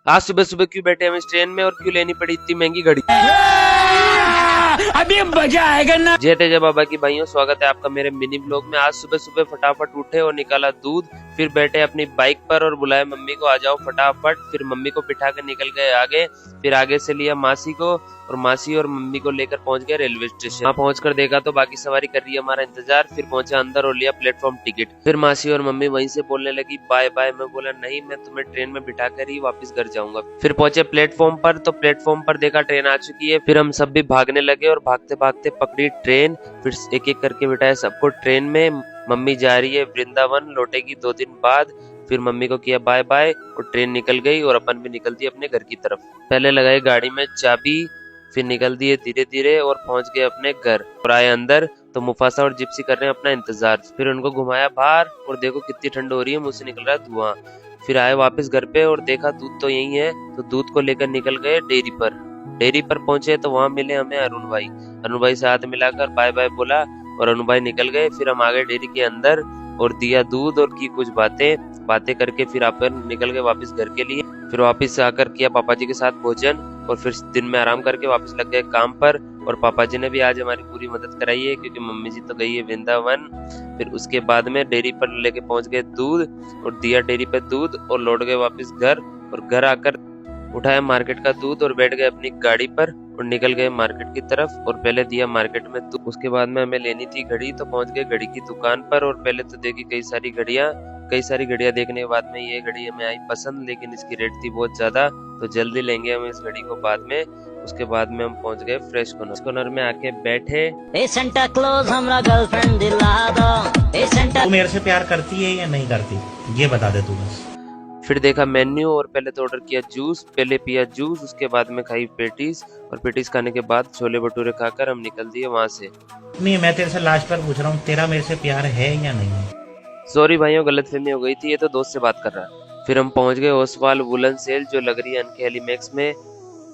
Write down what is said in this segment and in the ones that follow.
आज सुबह सुबह क्यों बैठे हम इस ट्रेन में और क्यों लेनी पड़ी इतनी महंगी घड़ी। अभी मजा आएगा ना। जय तेजा बाबा की भाइयों, स्वागत है आपका मेरे मिनी ब्लॉग में। आज सुबह सुबह फटाफट उठे और निकाला दूध, फिर बैठे अपनी बाइक पर और बुलाए मम्मी को, आ जाओ फटाफट। फिर मम्मी को बिठा कर निकल गए आगे, फिर आगे से लिया मासी को और मासी और मम्मी को लेकर पहुंच गए रेलवे स्टेशन। वहाँ पहुंचकर देखा तो बाकी सवारी कर रही है हमारा इंतजार। फिर पहुंचे अंदर और लिया प्लेटफॉर्म टिकट। फिर मासी और मम्मी वहीं से बोलने लगी बाय बाय। मैं बोला नहीं, मैं तुम्हें ट्रेन में बिठा कर ही वापस घर जाऊंगा। फिर पहुंचे प्लेटफॉर्म पर तो प्लेटफॉर्म पर देखा ट्रेन आ चुकी है। फिर हम सब भी भागने लगे और भागते भागते पकड़ी ट्रेन। फिर एक एक करके बिठाए सबको ट्रेन में। मम्मी जा रही है वृंदावन, लौटेगी 2 दिन बाद। फिर मम्मी को किया बाय बाय और ट्रेन निकल गई और अपन भी निकल दिए अपने घर की तरफ। पहले लगाई गाड़ी में चाबी, फिर निकल दिए धीरे धीरे और पहुंच गए अपने घर। और आए अंदर तो मुफासा और जिप्सी कर रहे हैं अपना इंतजार। फिर उनको घुमाया बाहर और देखो कितनी ठंड हो रही है, मुंह से निकल रहा है धुआं। फिर आए वापस घर पे और देखा दूध तो यही है, तो दूध को लेकर निकल गए डेयरी पर। डेयरी पर पहुंचे तो वहां मिले हमें अरुण भाई। अरुण भाई से हाथ मिलाकर बाय बाय बोला और अरुण भाई निकल गए। फिर हम आ गए डेयरी के अंदर और दिया दूध और की कुछ बातें करके फिर अपन निकल गए वापस घर के लिए। फिर वापस आकर किया पापा जी के साथ भोजन और फिर दिन में आराम करके वापस लग गए काम पर। और पापा जी ने भी आज हमारी पूरी मदद कराई है क्योंकि मम्मी जी तो गई है वृंदावन। फिर उसके बाद में डेयरी पर लेके पहुंच गए दूध और दिया डेयरी पे दूध और लौट गए वापस घर। और घर आकर उठाया मार्केट का दूध और बैठ गए अपनी गाड़ी पर और निकल गए मार्केट की तरफ। और पहले दिया मार्केट में दूध, उसके बाद में हमें लेनी थी घड़ी, तो पहुंच गए घड़ी की दुकान पर। और पहले तो देखी कई सारी घड़ियां देखने के बाद में ये घड़ी हमें आई पसंद, लेकिन इसकी रेट थी बहुत ज्यादा, तो जल्दी लेंगे हम इस घड़ी को बाद में। उसके बाद में हम पहुंच गए फ्रेश कॉर्नर में आके बैठे। ए सेंटा क्लॉज हमरा गर्लफ्रेंड दिला दो। ए सेंटा तू मेरे से प्यार करती है या नहीं करती, ये बता दे तू बस। फिर देखा मेन्यू और पहले तो ऑर्डर किया जूस, पहले पिया जूस, उसके बाद में खाई पेटीज और पेटीज खाने के बाद छोले भटूरे खाकर हम निकल दिए वहां से। नहीं, मैं तेरे से लास्ट पर पूछ रहा हूँ, तेरा मेरे से प्यार है या नहीं है? सॉरी भाइयों, गलतफहमी हो गई थी, ये तो दोस्त से बात कर रहा है। फिर हम पहुंच गए ओसवाल वुलन सेल जो लग रही है अनखेली मैक्स में,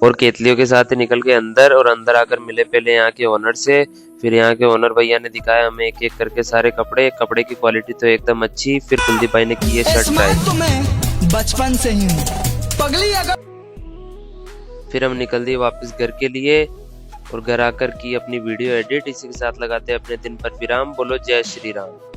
और केतलियों के साथ निकल गए अंदर। और अंदर आकर मिले पहले यहाँ के ओनर से। फिर यहाँ के ओनर भैया ने दिखाया हमें एक एक करके सारे कपड़े की क्वालिटी तो एकदम अच्छी। फिर कुलदीप भाई ने की ये शर्ट ट्राई। बचपन से ही पगली अगर। फिर हम निकल दिए वापस घर के लिए और घर आकर की अपनी वीडियो एडिट। इसी के साथ लगाते हैं अपने दिन पर विराम। बोलो जय श्री राम।